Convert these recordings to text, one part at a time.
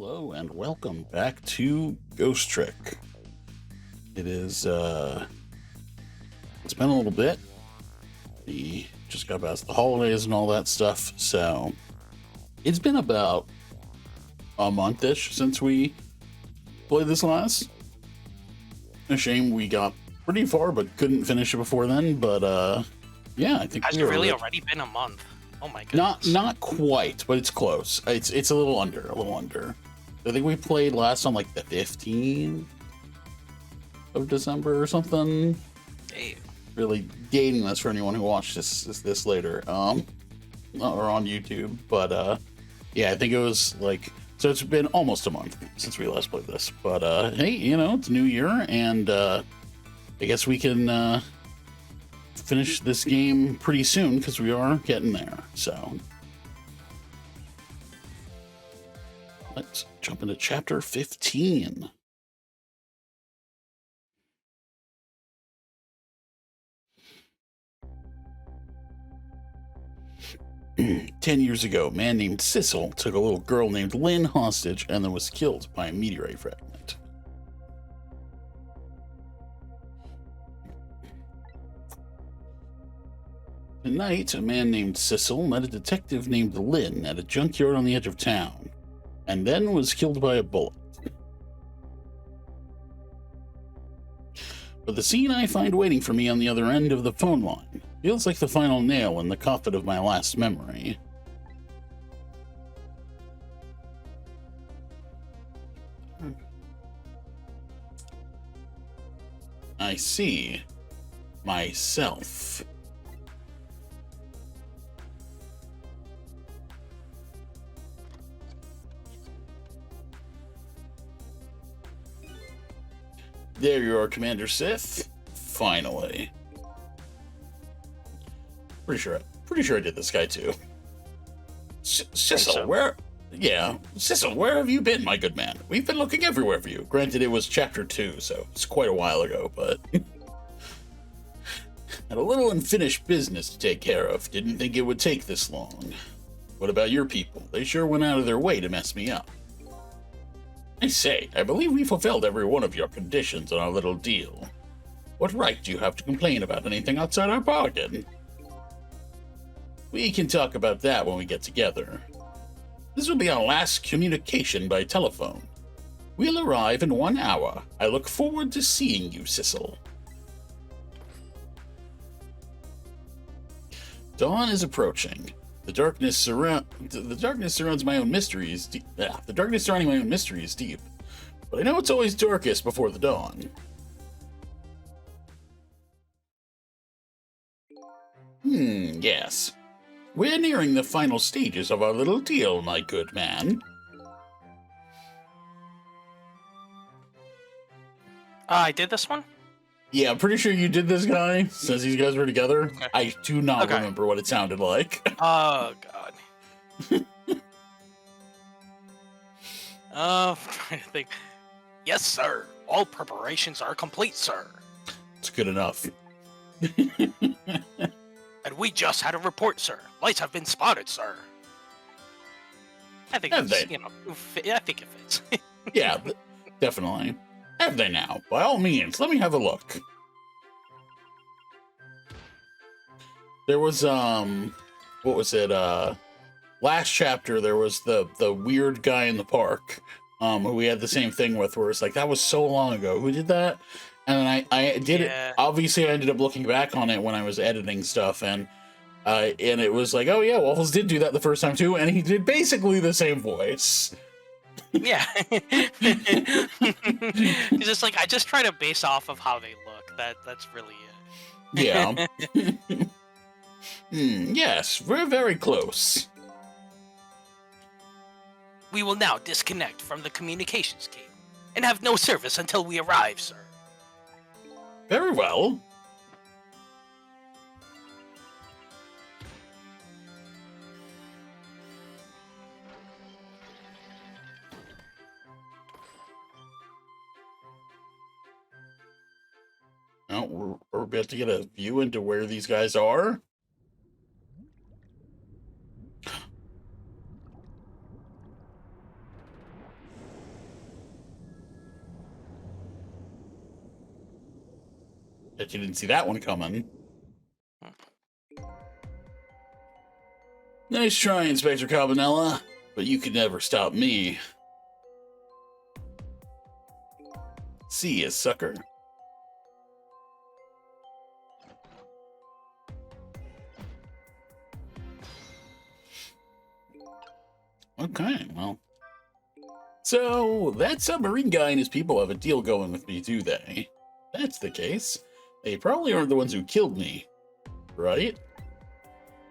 Hello and welcome back to Ghost Trick. It is it's been a little bit. We just got past the holidays and all that stuff, so it's been about a month-ish since we played this last. A shame we got pretty far but couldn't finish it before then, but yeah, I think Has it really already been a month? Oh my goodness. Not quite, but it's close. It's a little under. I think we played last on like the 15th of December or something. Hey. Really dating this for anyone who watched this later, or on YouTube. But yeah, I think it was like, so it's been almost a month since we last played this. But hey, you know, it's a new year, and I guess we can finish this game pretty soon because we are getting there. So let's jump into chapter 15. "10 years ago, a man named Sissel took a little girl named Lynn hostage and then was killed by a meteorite fragment. Tonight, a man named Sissel met a detective named Lynn at a junkyard on the edge of town, and then was killed by a bullet. But the scene I find waiting for me on the other end of the phone line feels like the final nail in the coffin of my last memory. I see myself. There you are, Commander Sith. Finally. Pretty sure I did this guy too. Sissel, so. where? Yeah, Sissel, where have you been, my good man? We've been looking everywhere for you. Granted, it was chapter 2, so it's quite a while ago, but had a little unfinished business to take care of. Didn't think it would take this long. What about your people? They sure went out of their way to mess me up. I say, I believe we fulfilled every one of your conditions on our little deal. What right do you have to complain about anything outside our bargain? We can talk about that when we get together. This will be our last communication by telephone. We'll arrive in 1 hour. I look forward to seeing you, Sissel." Dawn is approaching. The darkness surrounds my own mysteries. The darkness surrounding my own mystery is deep, but I know it's always darkest before the dawn. Yes. We're nearing the final stages of our little deal, my good man. I did this one? Yeah, I'm pretty sure you did this guy, since these guys were together. Okay. I do not remember what it sounded like. Oh, God. I'm trying to think. Yes, sir. All preparations are complete, sir. It's good enough. And we just had a report, sir. Lights have been spotted, sir. I think Have it's, they? I think it fits. Yeah, definitely. Have they now? By all means, let me have a look. There was, what was it, last chapter, there was the weird guy in the park, who we had the same thing with, where it's like, that was so long ago. Who did that? And then I did it. Obviously, I ended up looking back on it when I was editing stuff, and it was like, oh yeah, Waffles did do that the first time too, and he did basically the same voice. Yeah. It's just like, I just try to base off of how they look. That's really it. Yeah. Yes, we're very close. We will now disconnect from the communications cable and have no service until we arrive, sir. Very well. Oh, we're about to get a view into where these guys are. Bet you didn't see that one coming. Nice try, Inspector Cabanela, but you could never stop me. See ya, sucker. Okay, well. So, that submarine guy and his people have a deal going with me, do they? If that's the case, they probably aren't the ones who killed me, right?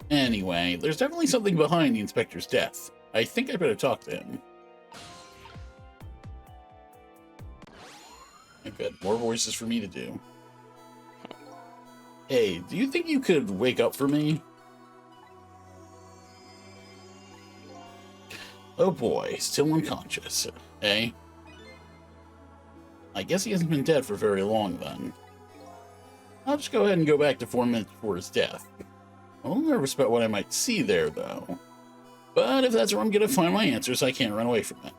Anyway, there's definitely something behind the inspector's death. I think I better talk to him. Good, more voices for me to do. Hey, do you think you could wake up for me? Oh boy, still unconscious, eh? I guess he hasn't been dead for very long then. I'll just go ahead and go back to 4 minutes before his death. I'm a little nervous about what I might see there, though. But if that's where I'm gonna find my answers, I can't run away from it.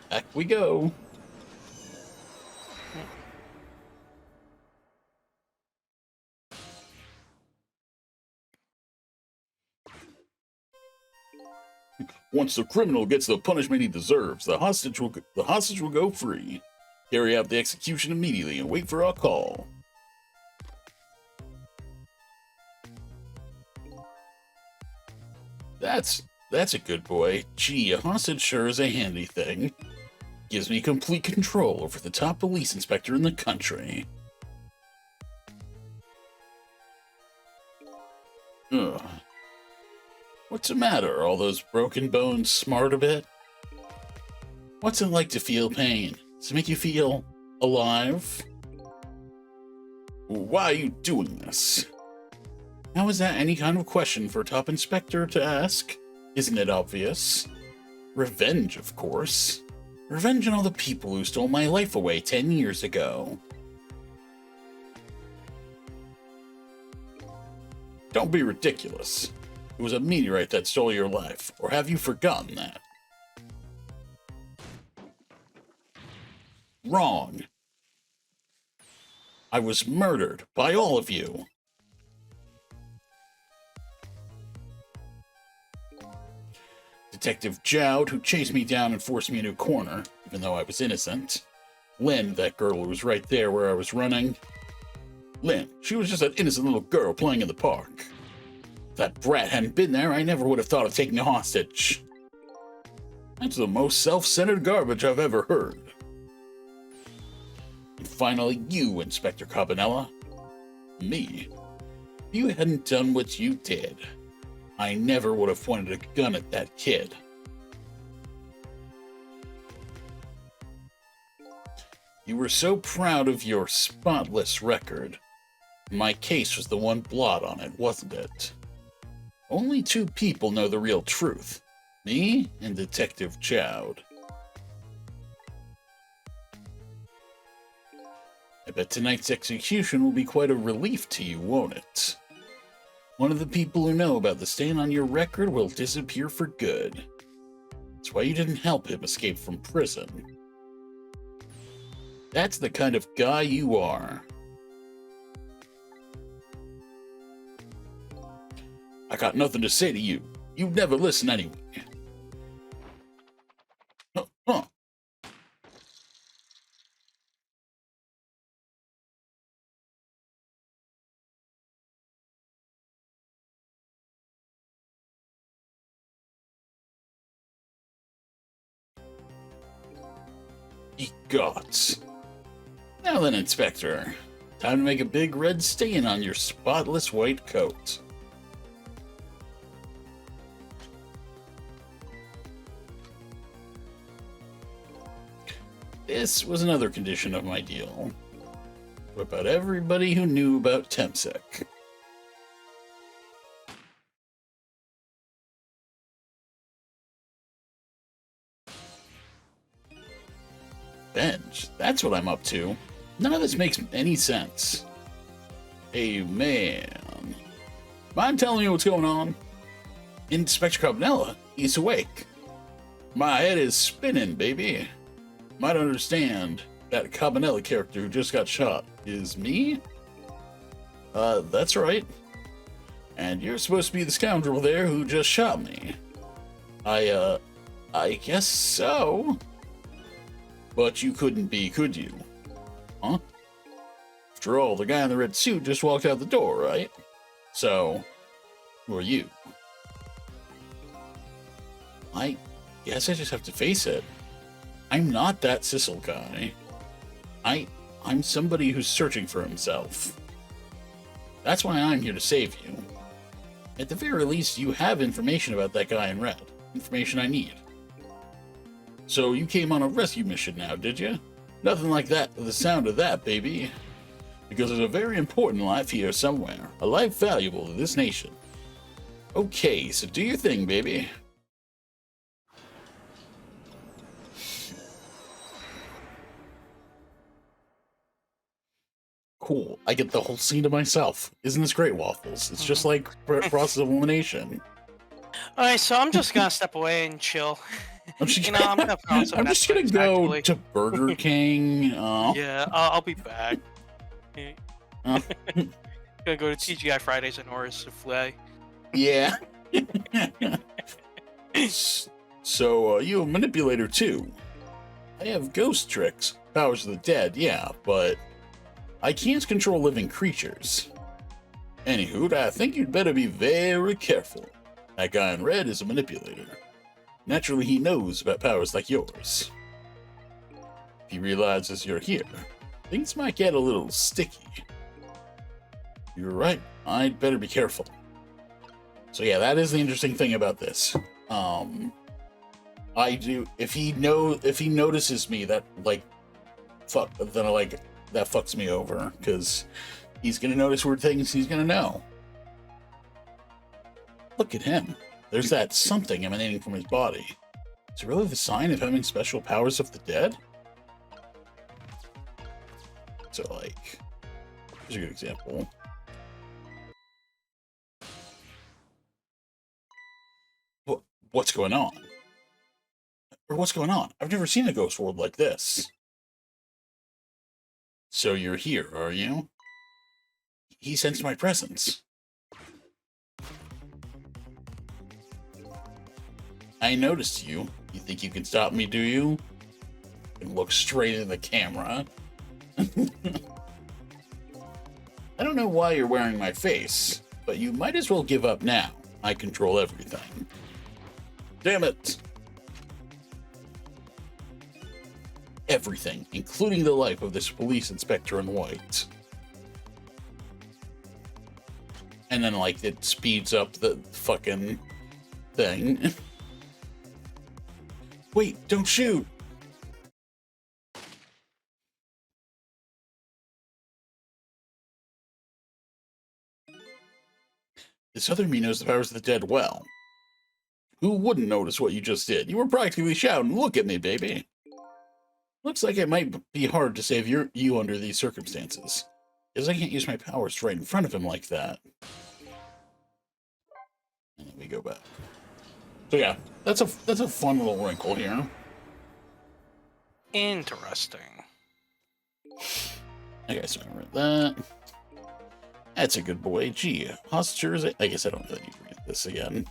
Back we go. Once the criminal gets the punishment he deserves, the hostage will go free. Carry out the execution immediately and wait for our call. That's a good boy. Gee, a hostage sure is a handy thing. Gives me complete control over the top police inspector in the country. Ugh. What's the matter? Are all those broken bones smart a bit? What's it like to feel pain? Does it make you feel alive? Why are you doing this? How is that any kind of question for a top inspector to ask? Isn't it obvious? Revenge, of course. Revenge on all the people who stole my life away 10 years ago. Don't be ridiculous. It was a meteorite that stole your life, or have you forgotten that? Wrong. I was murdered by all of you. Detective Jowd, who chased me down and forced me into a corner, even though I was innocent. Lynn, that girl who was right there where I was running. Lynn, she was just an innocent little girl playing in the park. If that brat hadn't been there, I never would have thought of taking a hostage. That's the most self-centered garbage I've ever heard. And finally, you, Inspector Cabanela. Me. If you hadn't done what you did, I never would have pointed a gun at that kid. You were so proud of your spotless record. My case was the one blot on it, wasn't it? Only 2 people know the real truth. Me and Detective Jowd. I bet tonight's execution will be quite a relief to you, won't it? One of the people who know about the stain on your record will disappear for good. That's why you didn't help him escape from prison. That's the kind of guy you are. I got nothing to say to you. You never listen anyway. Huh. Ye gods. Now then, Inspector. Time to make a big red stain on your spotless white coat. This was another condition of my deal. What about everybody who knew about Temsec? Benj, that's what I'm up to. None of this makes any sense. Hey, man. Mind telling me what's going on? Inspector Cabanela, he's awake. My head is spinning, baby. Might understand that Cabanela character who just got shot is me? That's right. And you're supposed to be the scoundrel there who just shot me. I guess so. But you couldn't be, could you? Huh? After all, the guy in the red suit just walked out the door, right? So, who are you? I guess I just have to face it. I'm not that Sissel guy. I'm somebody who's searching for himself. That's why I'm here to save you. At the very least, you have information about that guy in red. Information I need. So you came on a rescue mission now, did you? Nothing like that, the sound of that, baby. Because there's a very important life here somewhere. A life valuable to this nation. Okay, so do your thing, baby. Cool. I get the whole scene to myself. Isn't this great, Waffles? It's just like process of elimination. All right, so I'm just gonna step away and chill. I'm just, I'm gonna put on some I'm just gonna Netflix, go actually. to Burger King. Yeah, I'll be back. Uh, Gonna go to TGI Fridays and order souffle. yeah. So, you a manipulator too? I have ghost tricks, powers of the dead, yeah, but I can't control living creatures. Anywho, I think you'd better be very careful. That guy in red is a manipulator. Naturally, he knows about powers like yours. If he realizes you're here, things might get a little sticky. You're right, I'd better be careful. So yeah, that is the interesting thing about this. If he notices me, that that fucks me over, because he's gonna notice weird things, he's gonna know. Look at him. There's that something emanating from his body. Is it really the sign of having special powers of the dead? So, like, here's a good example. What's going on? Or what's going on? I've never seen a ghost world like this. So you're here, are you? He sensed my presence. I noticed you. You think you can stop me, do you? And look straight into the camera. I don't know why you're wearing my face, but you might as well give up now. I control everything. Damn it! Everything, including the life of this police inspector in white. And then, like, it speeds up the fucking thing. Wait, don't shoot! This other me knows the powers of the dead well. Who wouldn't notice what you just did? You were practically shouting, "Look at me, baby!" Looks like it might be hard to save you under these circumstances, because I can't use my powers right in front of him like that. And then we go back. So yeah, that's a fun little wrinkle here. Interesting. Okay, so I read that. That's a good boy. Gee, hostage. I guess I don't really need to read this again.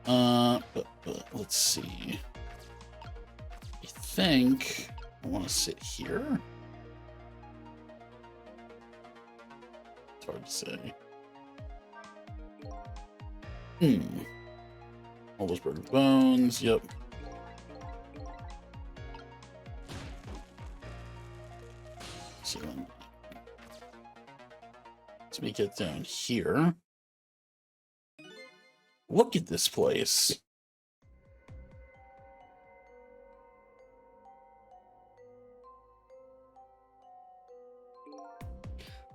But let's see. I think I want to sit here. It's hard to say. All those broken bones. Yep. So let me get down here. Look at this place.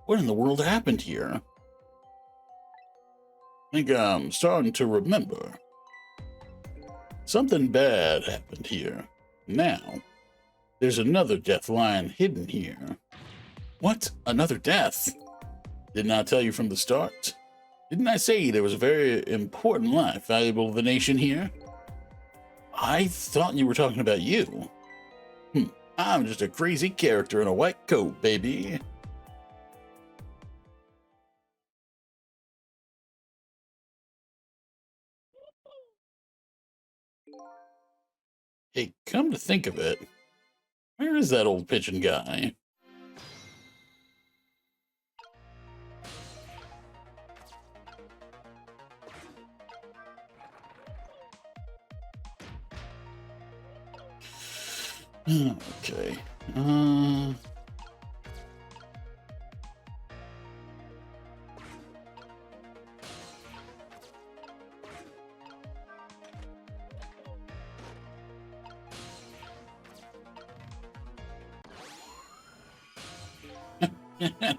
What in the world happened here? I think I'm starting to remember. Something bad happened here. Now, there's another death lying hidden here. What? Another death? Didn't I tell you from the start? Didn't I say there was a very important life valuable to the nation here? I thought you were talking about you. I'm just a crazy character in a white coat, baby. Hey, come to think of it, where is that old pigeon guy? Okay.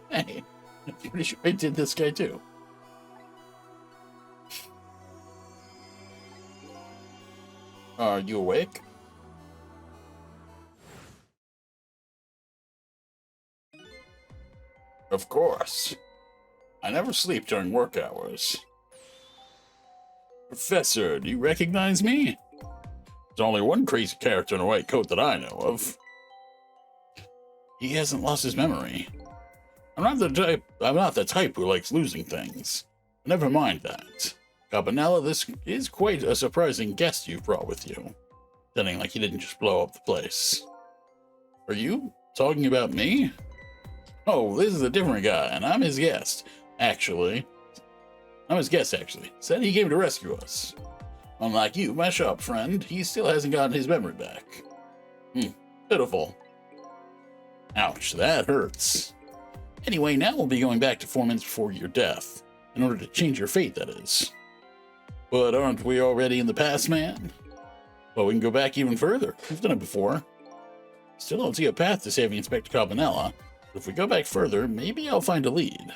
Hey, I'm pretty sure I did this guy too. Are you awake? Of course. I never sleep during work hours. Professor, do you recognize me? There's only one crazy character in a white coat that I know of. He hasn't lost his memory. I'm not the type who likes losing things. Never mind that. Cabanela, this is quite a surprising guest you've brought with you. Pretending like he didn't just blow up the place. Are you talking about me? Oh, this is a different guy, and I'm his guest. Actually. Said he came to rescue us. Unlike you, my shop friend, he still hasn't gotten his memory back. Pitiful. Ouch, that hurts. Anyway, now we'll be going back to 4 minutes before your death. In order to change your fate, that is. But aren't we already in the past, man? Well, we can go back even further. We've done it before. Still don't see a path to saving Inspector Cabanela. But if we go back further, maybe I'll find a lead.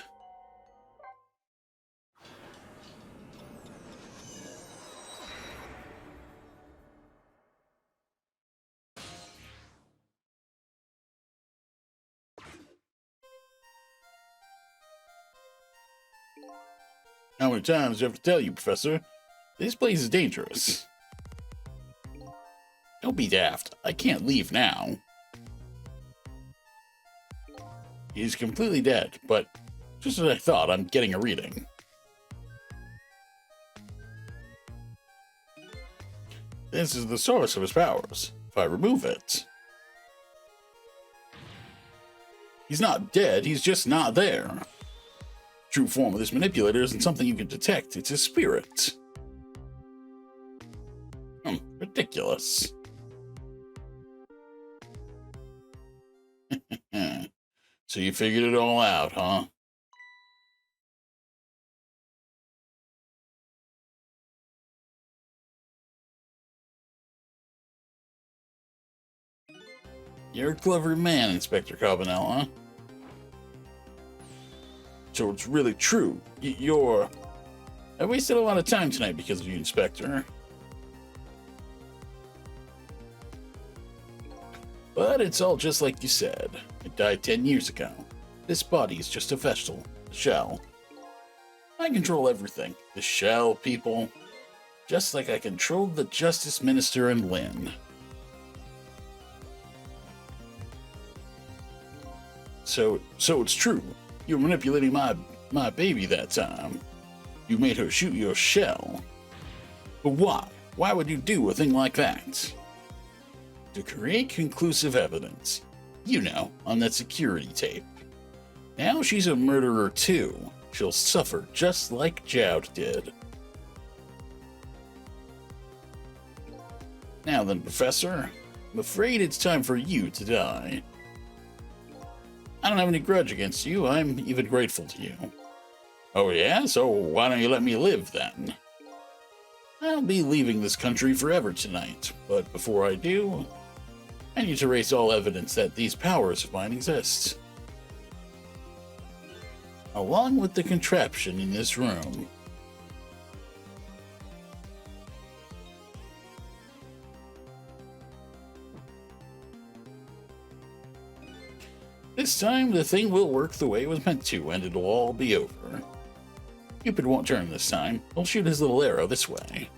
How many times do I have to tell you, Professor? This place is dangerous. Don't be daft. I can't leave now. He's completely dead, but just as I thought, I'm getting a reading. This is the source of his powers. If I remove it... He's not dead, he's just not there. True form of this manipulator isn't something you can detect, it's his spirit. Ridiculous. So you figured it all out, huh? You're a clever man, Inspector Cabanela. So it's really true. You're... I wasted a lot of time tonight because of you, Inspector. But it's all just like you said. I died 10 years ago. This body is just a vessel, a shell. I control everything. The shell, people. Just like I controlled the Justice Minister and Lynn. So it's true. You were manipulating my baby that time. You made her shoot your shell. But why? Why would you do a thing like that? To create conclusive evidence. You know, on that security tape. Now she's a murderer too. She'll suffer just like Joud did. Now then, Professor, I'm afraid it's time for you to die. I don't have any grudge against you, I'm even grateful to you. Oh yeah? So why don't you let me live then? I'll be leaving this country forever tonight, but before I do, I need to erase all evidence that these powers of mine exist. Along with the contraption in this room. This time, the thing will work the way it was meant to, and it'll all be over. Cupid won't turn this time. He'll shoot his little arrow this way.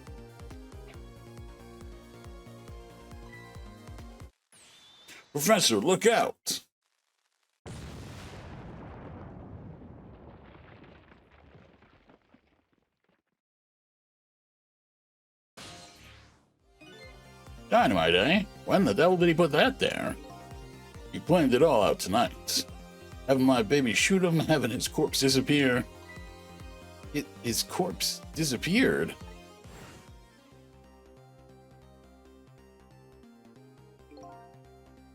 Professor, look out! Dynamite, eh? When the devil did he put that there? He planned it all out tonight. Having my baby shoot him, having his corpse disappear. His corpse disappeared?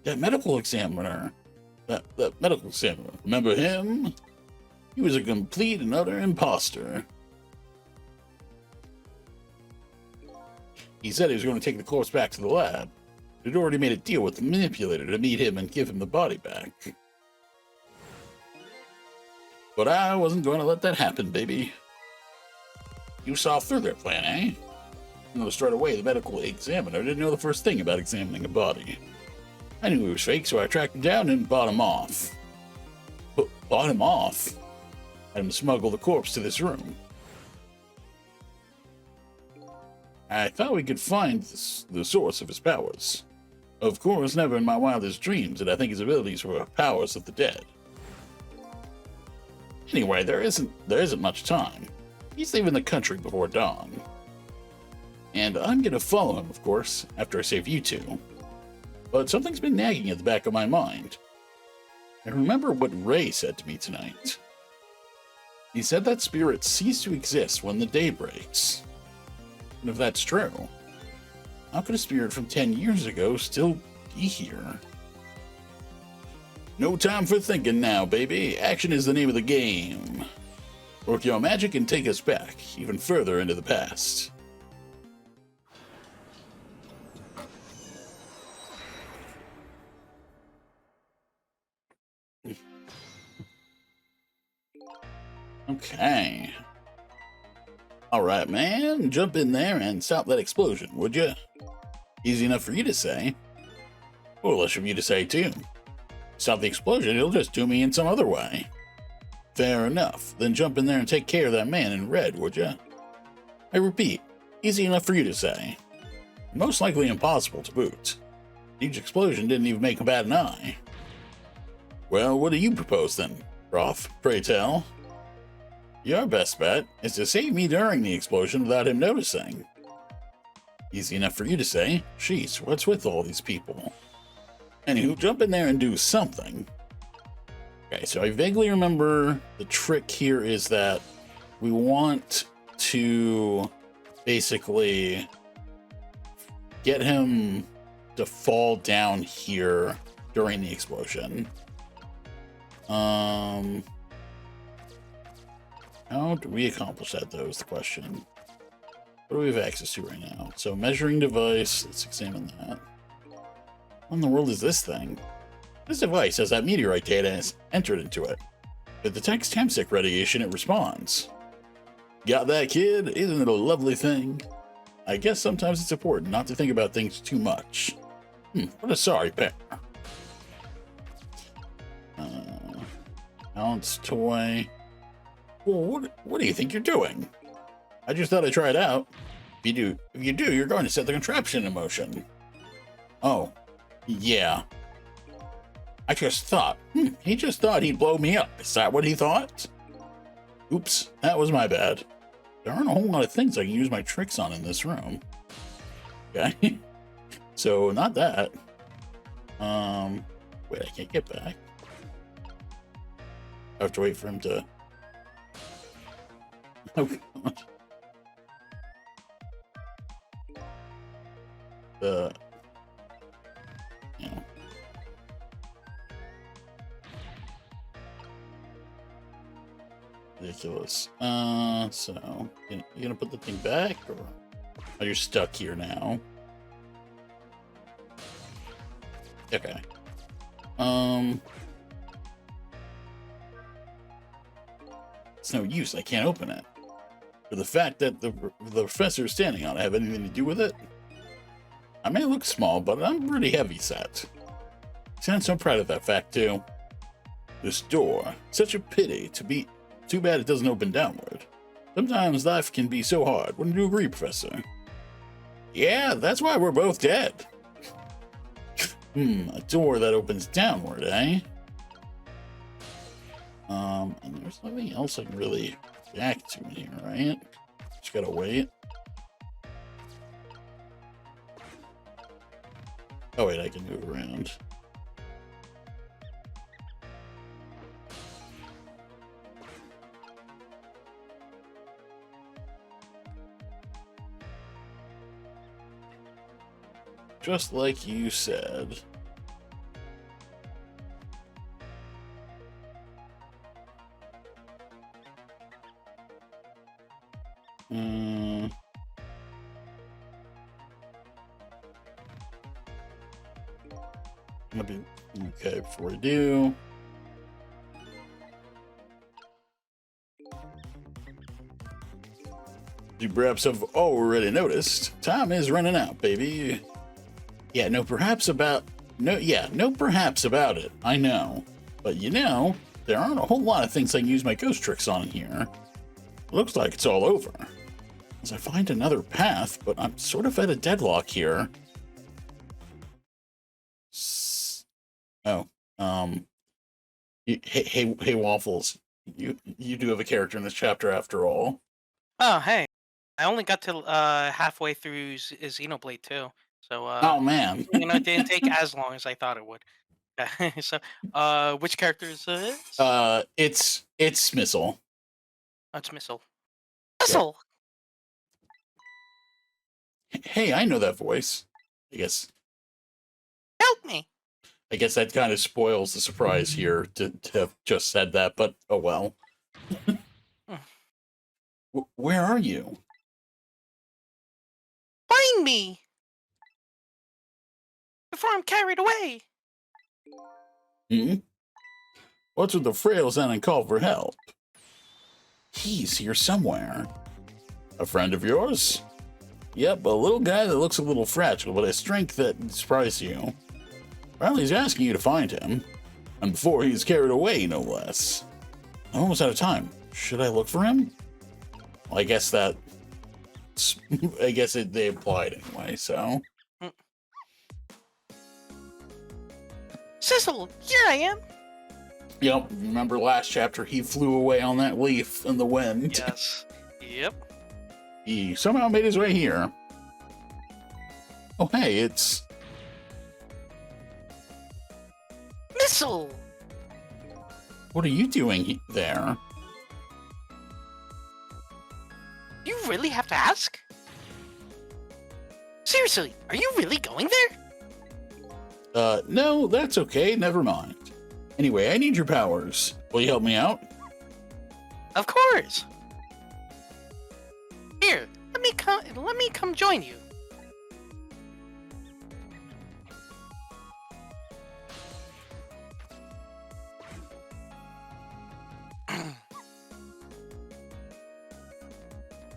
That medical examiner. That medical examiner. Remember him? He was a complete and utter imposter. He said he was going to take the corpse back to the lab. He'd already made a deal with the Manipulator to meet him and give him the body back. But I wasn't going to let that happen, baby. You saw through their plan, eh? You noticed right away the medical examiner didn't know the first thing about examining a body. I knew he was fake, so I tracked him down and bought him off. Bought him off? Had him smuggle the corpse to this room. I thought we could find the source of his powers. Of course, never in my wildest dreams did I think his abilities were powers of the dead. Anyway, there isn't much time. He's leaving the country before dawn. And I'm gonna follow him, of course, after I save you two. But something's been nagging at the back of my mind. I remember what Ray said to me tonight. He said that spirits cease to exist when the day breaks. And if that's true, how could a spirit from 10 years ago still be here? No time for thinking now, baby. Action is the name of the game. Work your magic and take us back, even further into the past. Okay. Alright, man. Jump in there and stop that explosion, would you? Easy enough for you to say. Foolish of you to say, too. Stop the explosion, it'll just do me in some other way. Fair enough. Then jump in there and take care of that man in red, would you? I repeat, easy enough for you to say. Most likely impossible to boot. Each explosion didn't even make him bat an eye. Well, what do you propose then, Roth? Pray tell. Your best bet is to save me during the explosion without him noticing. Easy enough for you to say. Sheesh, what's with all these people? Anywho, jump in there and do something. Okay, so I vaguely remember the trick here is that we want to basically get him to fall down here during the explosion. How do we accomplish that, though, is the question. What do we have access to right now? So, measuring device, let's examine that. What in the world is this thing? This device has that meteorite data and is entered into it. If it detects Temsic radiation, it responds. Got that, kid? Isn't it a lovely thing? I guess sometimes it's important not to think about things too much. What a sorry pair. Balance toy. Well, what do you think you're doing? I just thought I'd try it out. If you do, you're going to set the contraption in motion. Oh, yeah. I just thought, he just thought he'd blow me up. Is that what he thought? Oops, that was my bad. There aren't a whole lot of things I can use my tricks on in this room. Okay, so not that. Wait, I can't get back. I have to wait for him to. Oh God. You know. Ridiculous. So you gonna put the thing back, or are you stuck here now? Okay. It's no use. I can't open it. But the fact that the professor is standing on it have anything to do with it? I may look small, but I'm pretty heavy set. Sounds so proud of that fact too. This door, such a pity to be. Too bad it doesn't open downward. Sometimes life can be so hard. Wouldn't you agree, Professor? Yeah, that's why we're both dead. A door that opens downward, eh? And there's nothing else I can really react to in here, right? Just gotta wait. Oh wait, I can move around. Just like you said. Maybe, okay, before we do. You perhaps have already noticed, time is running out, baby. Yeah, no perhaps about it. I know. But you know, there aren't a whole lot of things I can use my ghost tricks on here. Looks like it's all over. As I find another path, but I'm sort of at a deadlock here. Hey, Waffles. You do have a character in this chapter after all. Oh, hey. I only got to halfway through Xenoblade 2. So, Oh man. it didn't take as long as I thought it would. So, which character is this? It's Missile. Oh, it's Missile. Missile! Hey, I know that voice. I guess. Help me! I guess that kind of spoils the surprise here to have just said that, but oh well. Where are you? Find me! Before I'm carried away! What's with the frail sound and call for help? He's here somewhere. A friend of yours? Yep, a little guy that looks a little fragile, but has strength that surprises you. Well, he's asking you to find him. And before he's carried away, no less. I'm almost out of time. Should I look for him? Well, I guess they implied anyway, so. Sissel, here I am! Yep, remember last chapter, he flew away on that leaf in the wind. Yes. Yep. He somehow made his way here. Oh, hey, it's... Missile! What are you doing there? You really have to ask? Seriously, are you really going there? No, that's okay, never mind. Anyway, I need your powers. Will you help me out? Of course! Here, let me come join you.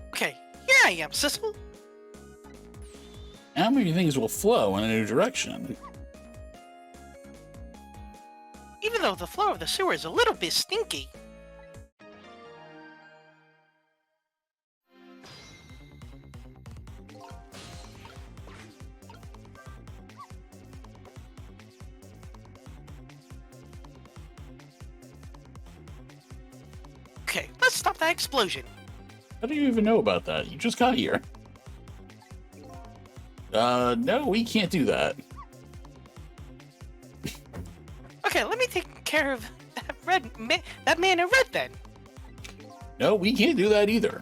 Okay, here I am, Sissel. How many things will flow in a new direction? Even though the flow of the sewer is a little bit stinky. Okay, let's stop that explosion. How do you even know about that? You just got here. No, we can't do that. Okay, let me take care of that man in red then. No, we can't do that either.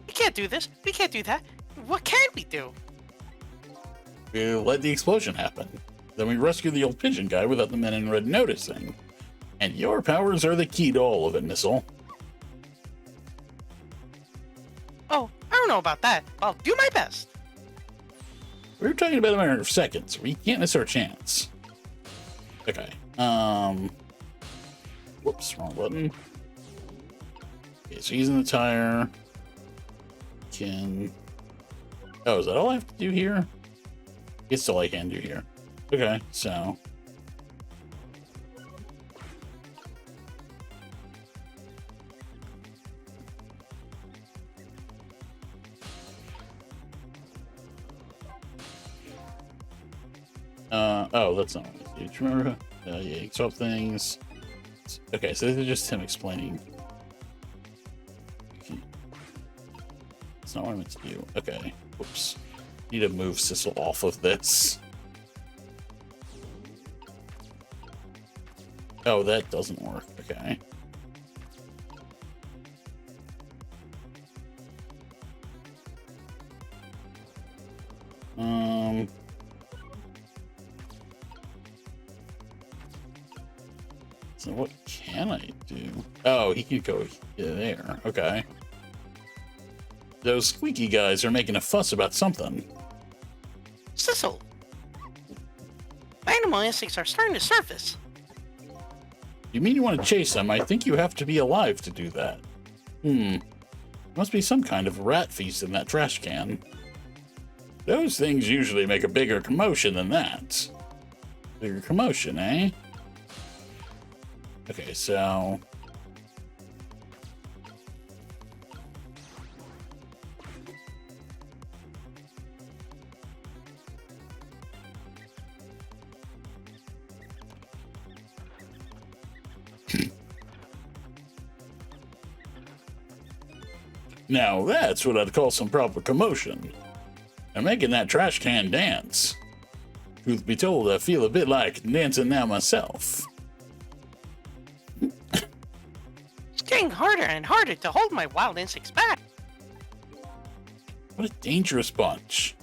We can't do this. We can't do that. What can we do? We let the explosion happen. Then we rescue the old pigeon guy without the men in red noticing. And your powers are the key to all of it, Missile. Oh, I don't know about that. I'll do my best. We were talking about a matter of seconds. We can't miss our chance. Okay. Whoops, wrong button. Okay, so he's in the tire. Oh, is that all I have to do here? It's all I can do here. Okay, so. Oh, that's not what I do. Do you remember? Yeah, you can swap things. Okay, so this is just him explaining. That's not what I meant to do. Okay, whoops. Need to move Sissel off of this. Oh, that doesn't work. Okay. So what can I do? Oh, he can go there. Okay. Those squeaky guys are making a fuss about something. Sissel, animal instincts are starting to surface. You mean you want to chase them? I think you have to be alive to do that. Must be some kind of rat feast in that trash can. Those things usually make a bigger commotion than that. Bigger commotion, eh? Okay, so... Now that's what I'd call some proper commotion. I'm making that trash can dance. Truth be told, I feel a bit like dancing now myself. It's getting harder and harder to hold my wild instincts back. What a dangerous bunch.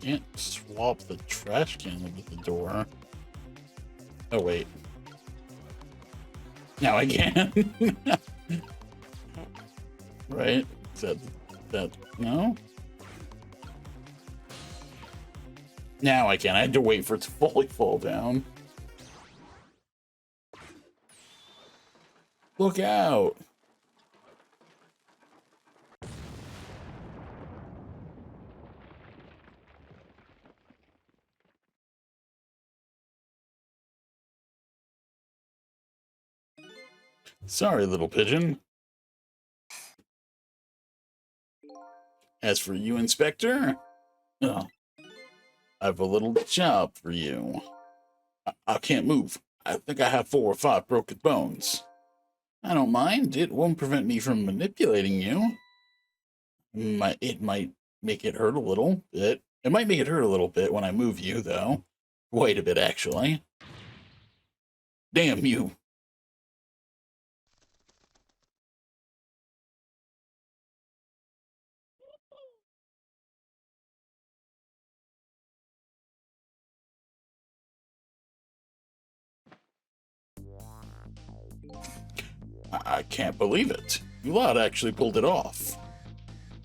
Can't swap the trash can with the door. Oh, wait. Now I can. Right? Is that, no? Now I can. I had to wait for it to fully fall down. Look out. Sorry, little pigeon. As for you, Inspector, oh, I have a little job for you. I can't move. I think I have 4 or 5 broken bones. I don't mind. It won't prevent me from manipulating you. It might make it hurt a little bit. It might make it hurt a little bit when I move you, though. Quite a bit, actually. Damn you. I can't believe it. You lot actually pulled it off.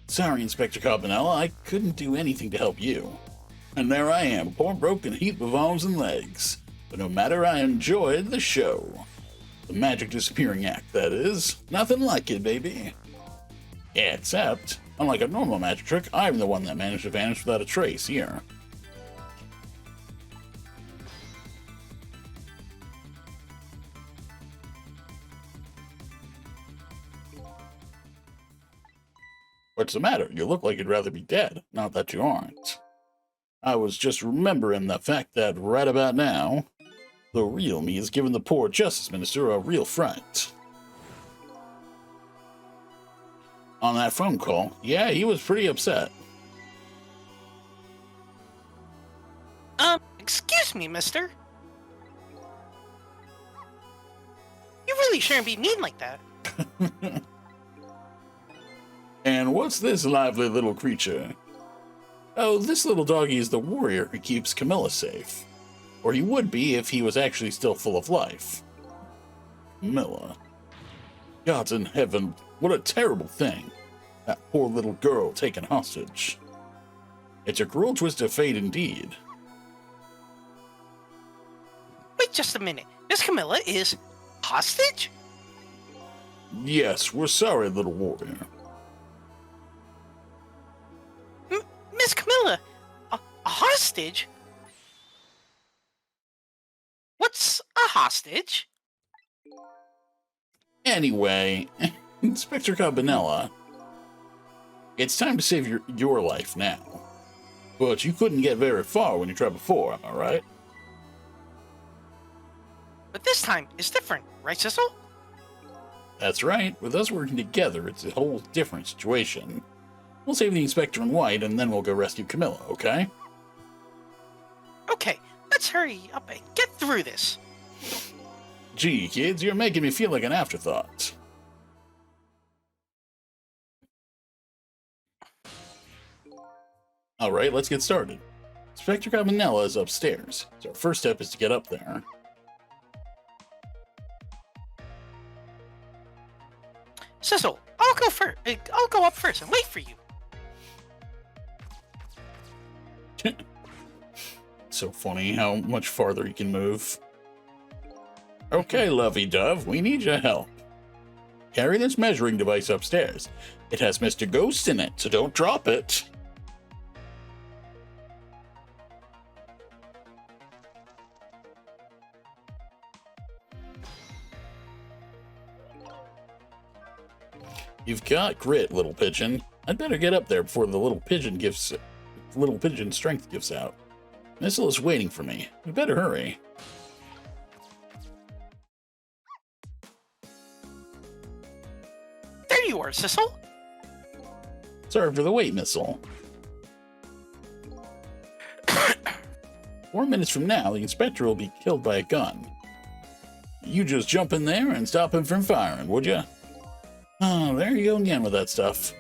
Sorry, Inspector Cabanela, I couldn't do anything to help you. And there I am, a poor broken heap of arms and legs. But no matter, I enjoyed the show. The magic disappearing act, that is. Nothing like it, baby. Yeah, except, unlike a normal magic trick, I'm the one that managed to vanish without a trace here. What's the matter? You look like you'd rather be dead. Not that you aren't. I was just remembering the fact that right about now, the real me is giving the poor Justice Minister a real fright. On that phone call, yeah, he was pretty upset. Excuse me, mister. You really shouldn't be mean like that. And what's this lively little creature? Oh, this little doggy is the warrior who keeps Camilla safe. Or he would be if he was actually still full of life. Camilla. Gods in heaven, what a terrible thing. That poor little girl taken hostage. It's a cruel twist of fate indeed. Wait just a minute. Miss Camilla is hostage? Yes, we're sorry, little warrior. Miss Camilla, a hostage? What's a hostage? Anyway, Inspector Cabanela, it's time to save your life now. But you couldn't get very far when you tried before, am I right? But this time is different, right, Cecil? That's right. With us working together, it's a whole different situation. We'll save the Inspector in white, and then we'll go rescue Camilla, okay? Okay, let's hurry up and get through this. Gee, kids, you're making me feel like an afterthought. Alright, let's get started. Inspector Cabanela is upstairs, so our first step is to get up there. Cecil, I'll go first. I'll go up first and wait for you. So funny how much farther you can move. Okay, lovey-dove, we need your help. Carry this measuring device upstairs. It has Mr. Ghost in it, so don't drop it. You've got grit, little pigeon. I'd better get up there before the little pigeon strength gives out. Missile is waiting for me. We better hurry. There you are, Cecil. Sorry for the wait, Missile. 4 minutes from now, the inspector will be killed by a gun. You just jump in there and stop him from firing, would ya? Oh, there you go again with that stuff.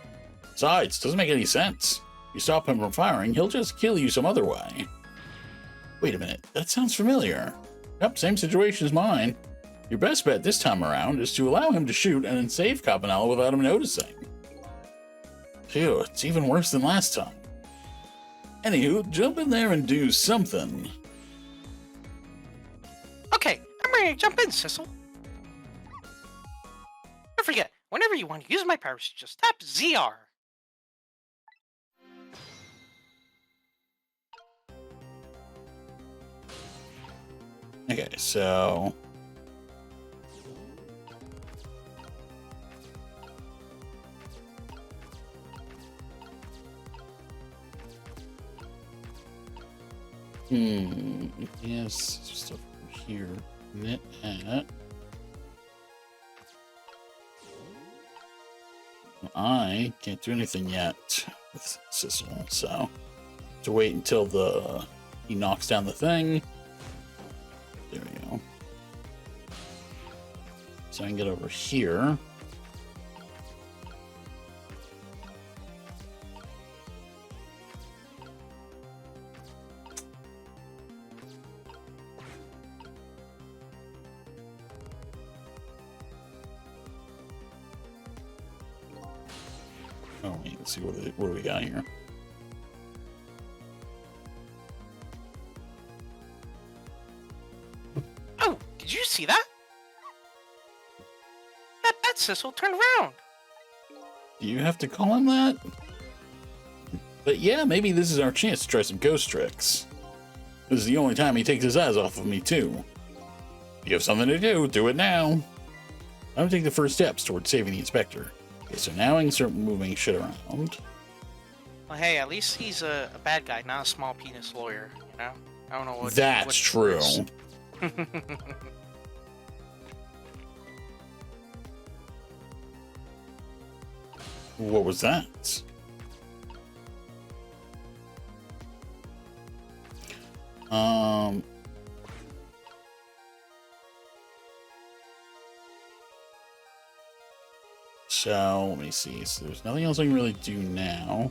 Besides, doesn't make any sense. You stop him from firing, he'll just kill you some other way. Wait a minute, that sounds familiar. Yep, same situation as mine. Your best bet this time around is to allow him to shoot and then save Cabanela without him noticing. Phew, it's even worse than last time. Anywho, jump in there and do something. Okay, I'm ready to jump in, Cecil. Don't forget, whenever you want to use my powers, just tap ZR. Okay, so... yes, just over here. Knit hat. I can't do anything yet with Cecil, so to wait until he knocks down the thing. There we go. So I can get over here. Oh, wait, let's see what do we got here. Oh, did you see that? That Cecil turned around. Do you have to call him that? But yeah, maybe this is our chance to try some ghost tricks. This is the only time he takes his eyes off of me, too. If you have something to do, do it now. I'm gonna take the first steps towards saving the inspector. Okay, so now I can start moving shit around. Well, hey, at least he's a bad guy, not a small penis lawyer, you know? I don't know what... That's true. What was that? So, let me see. So there's nothing else I can really do now.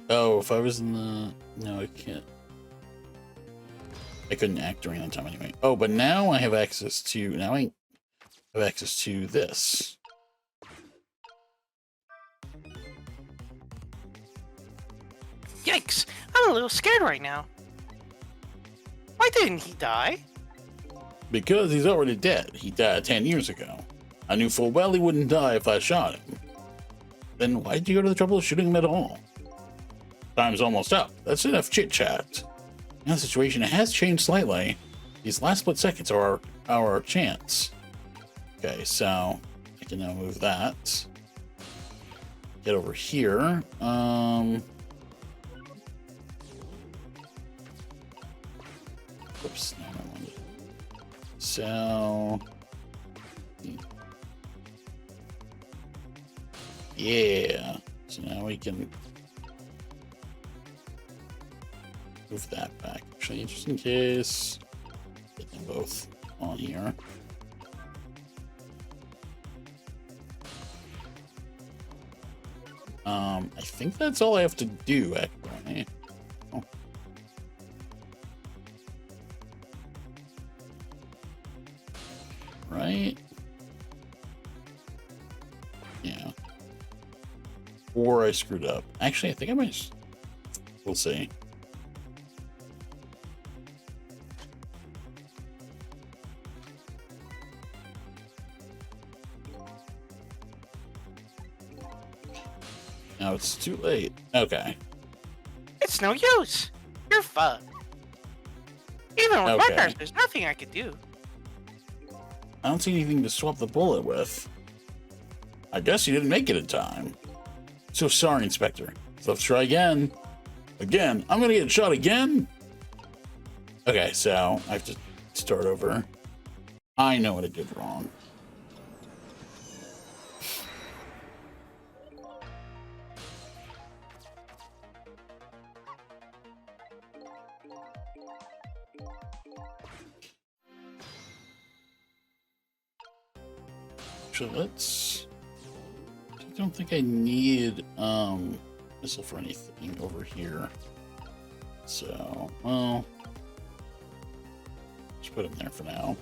Oh, if I was in the... No, I can't. I couldn't act during that time anyway. Oh, but now I have access to... Now I have access to this. Yikes! I'm a little scared right now. Why didn't he die? Because he's already dead. He died 10 years ago. I knew full well he wouldn't die if I shot him. Then why'd you go to the trouble of shooting him at all? Time's almost up. That's enough chit-chat. Now the situation has changed slightly. These last split seconds are our chance. Okay, so I can now move that. Get over here. Oops, no, I don't want it. So yeah. So now we can move that back. Actually, just in case, get them both on here. I think that's all I have to do, actually. Oh. Right? Yeah. Or I screwed up. Actually, I think I might. We'll see. Now it's too late. Okay. It's no use. You're fucked. Even with my powers, there's nothing I could do. I don't see anything to swap the bullet with. I guess you didn't make it in time. So sorry, Inspector. So let's try again. Again? I'm gonna get shot again? Okay, so I have to start over. I know what I did wrong. So let's... I don't think I need missile for anything over here. So, well, just put him there for now.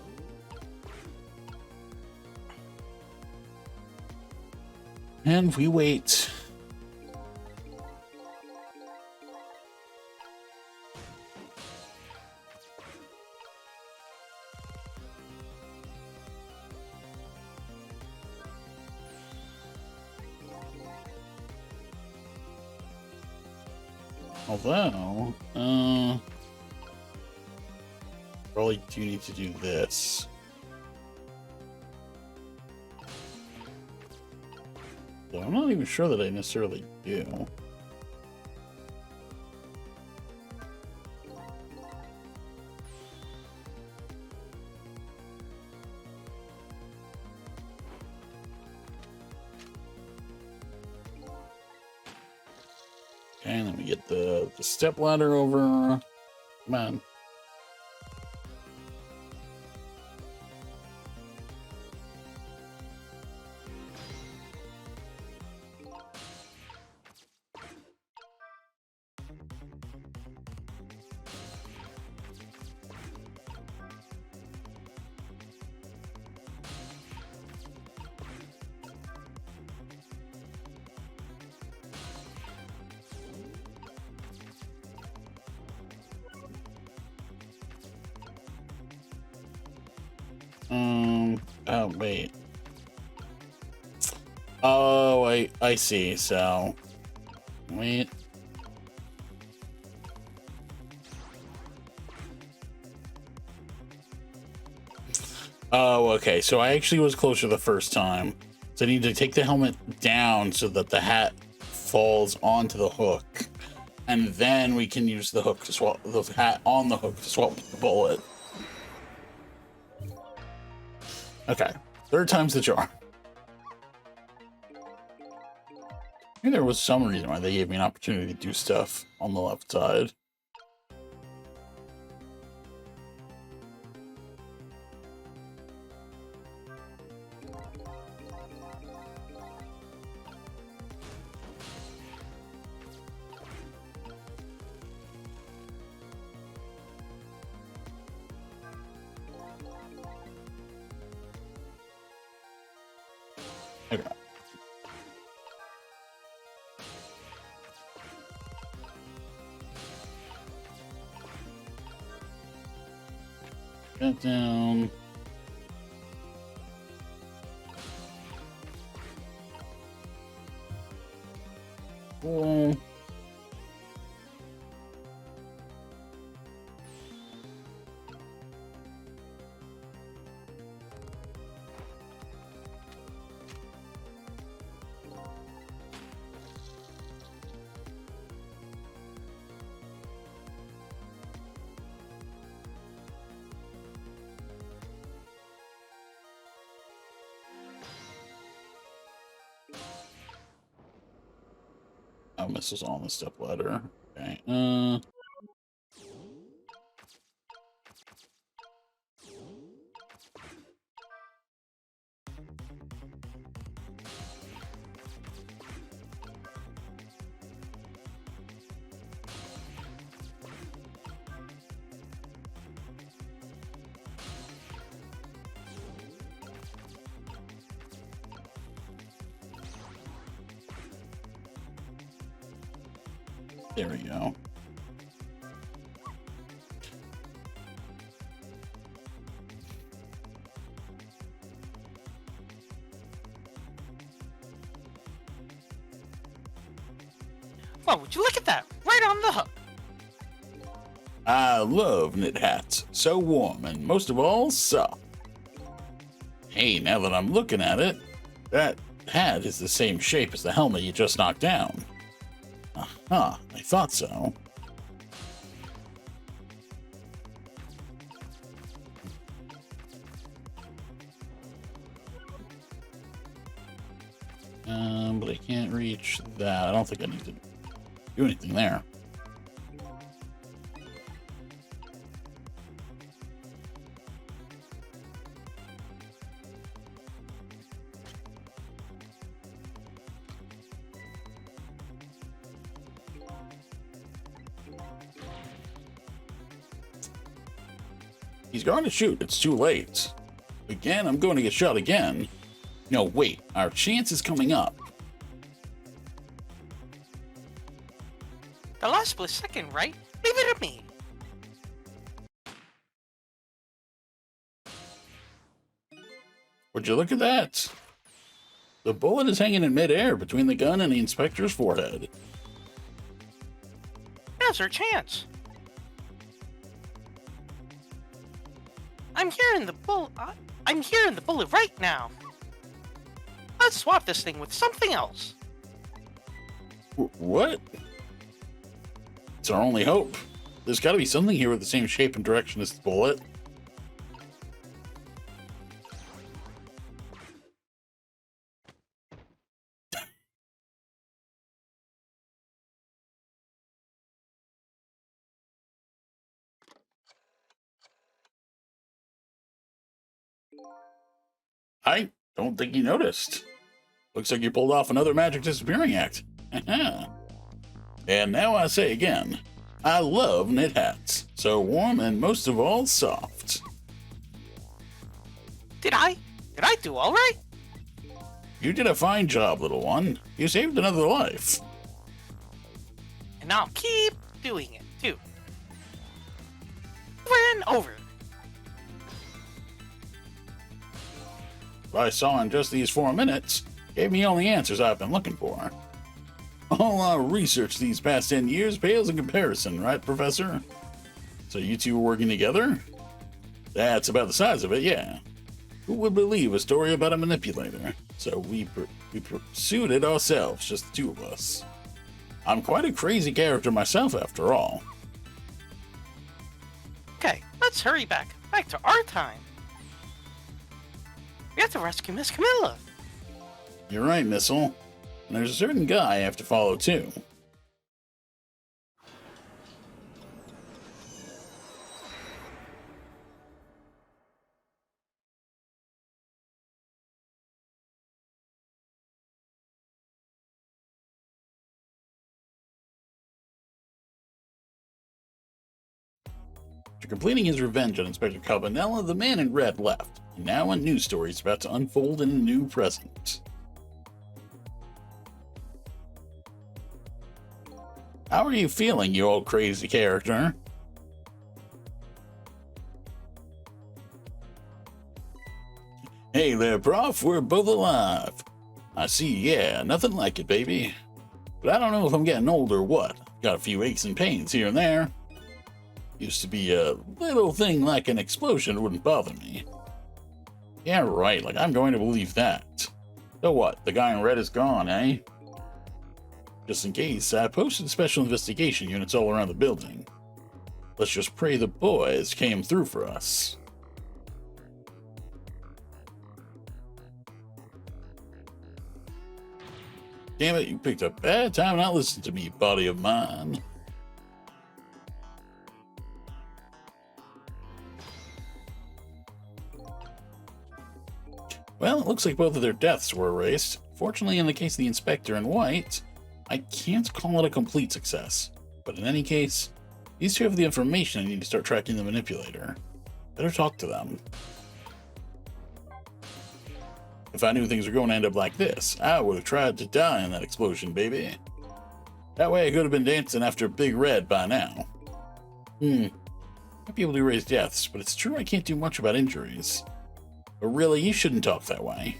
And we wait. Although, probably do need to do this. So I'm not even sure that I necessarily do. And then we get the step ladder over. Come on. Oh, wait. Oh, I see. So, wait. Oh, okay. So I actually was closer the first time. So I need to take the helmet down so that the hat falls onto the hook. And then we can use the hook to swap the hat on the hook to swap the bullet. Okay, third time's the charm. I think there was some reason why they gave me an opportunity to do stuff on the left side. Okay. That down. Cool. Oh, missiles on the step ladder. Okay. There we go. Well, would you look at that? Right on the hook. I love knit hats. So warm and most of all, soft. Hey, now that I'm looking at it, that hat is the same shape as the helmet you just knocked down. Aha, I thought so. But I can't reach that. I don't think I need to do anything there. He's going to shoot. It's too late. Again, I'm going to get shot again. No, wait. Our chance is coming up. The last split second, right? Leave it to me. Would you look at that? The bullet is hanging in midair between the gun and the inspector's forehead. Now's our chance. I'm hearing the bullet right now. Let's swap this thing with something else. What? It's our only hope. There's got to be something here with the same shape and direction as the bullet. I don't think you noticed. Looks like you pulled off another magic disappearing act. And now I say again, I love knit hats. So warm and most of all, soft. Did I do all right? You did a fine job, little one. You saved another life. And I'll keep doing it, too. Over and over. What I saw in just these 4 minutes gave me all the answers I've been looking for. All our research these past 10 years pales in comparison, right, Professor? So you two were working together? That's about the size of it, yeah. Who would believe a story about a manipulator? So we pursued it ourselves, just the two of us. I'm quite a crazy character myself, after all. Okay, let's hurry back to our time. We have to rescue Miss Camilla. You're right, Missile. And there's a certain guy I have to follow, too. After completing his revenge on Inspector Cabanela, the man in red left. And now a new story is about to unfold in a new present. How are you feeling, you old crazy character? Hey there, Prof. We're both alive. I see, yeah, nothing like it, baby. But I don't know if I'm getting old or what. Got a few aches and pains here and there. Used to be a little thing like an explosion wouldn't bother me. Yeah, right, like I'm going to believe that. So what, the guy in red is gone, eh? Just in case, I posted special investigation units all around the building. Let's just pray the boys came through for us. Damn it, you picked a bad time not listening to me, body of mine. Well, it looks like both of their deaths were erased. Fortunately, in the case of the Inspector in white, I can't call it a complete success. But in any case, these two have the information I need to start tracking the Manipulator. Better talk to them. If I knew things were going to end up like this, I would have tried to die in that explosion, baby. That way I could have been dancing after Big Red by now. Might be able to erase deaths, but it's true I can't do much about injuries. But really, you shouldn't talk that way.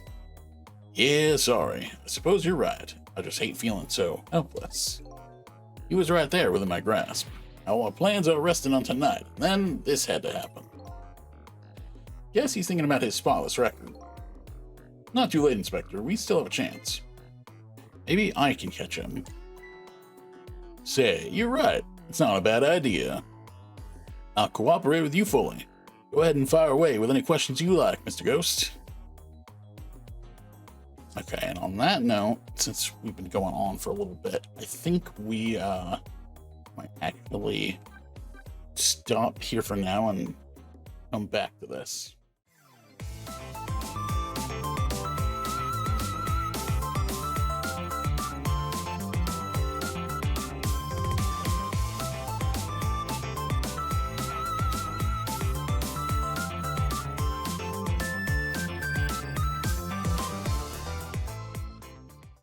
Yeah, sorry. I suppose you're right. I just hate feeling so helpless. He was right there within my grasp. All my plans are resting on tonight, and then this had to happen. Guess he's thinking about his spotless record. Not too late, Inspector. We still have a chance. Maybe I can catch him. Say, you're right. It's not a bad idea. I'll cooperate with you fully. Go ahead and fire away with any questions you like, Mr. Ghost. Okay, and on that note, since we've been going on for a little bit, I think we might actually stop here for now and come back to this.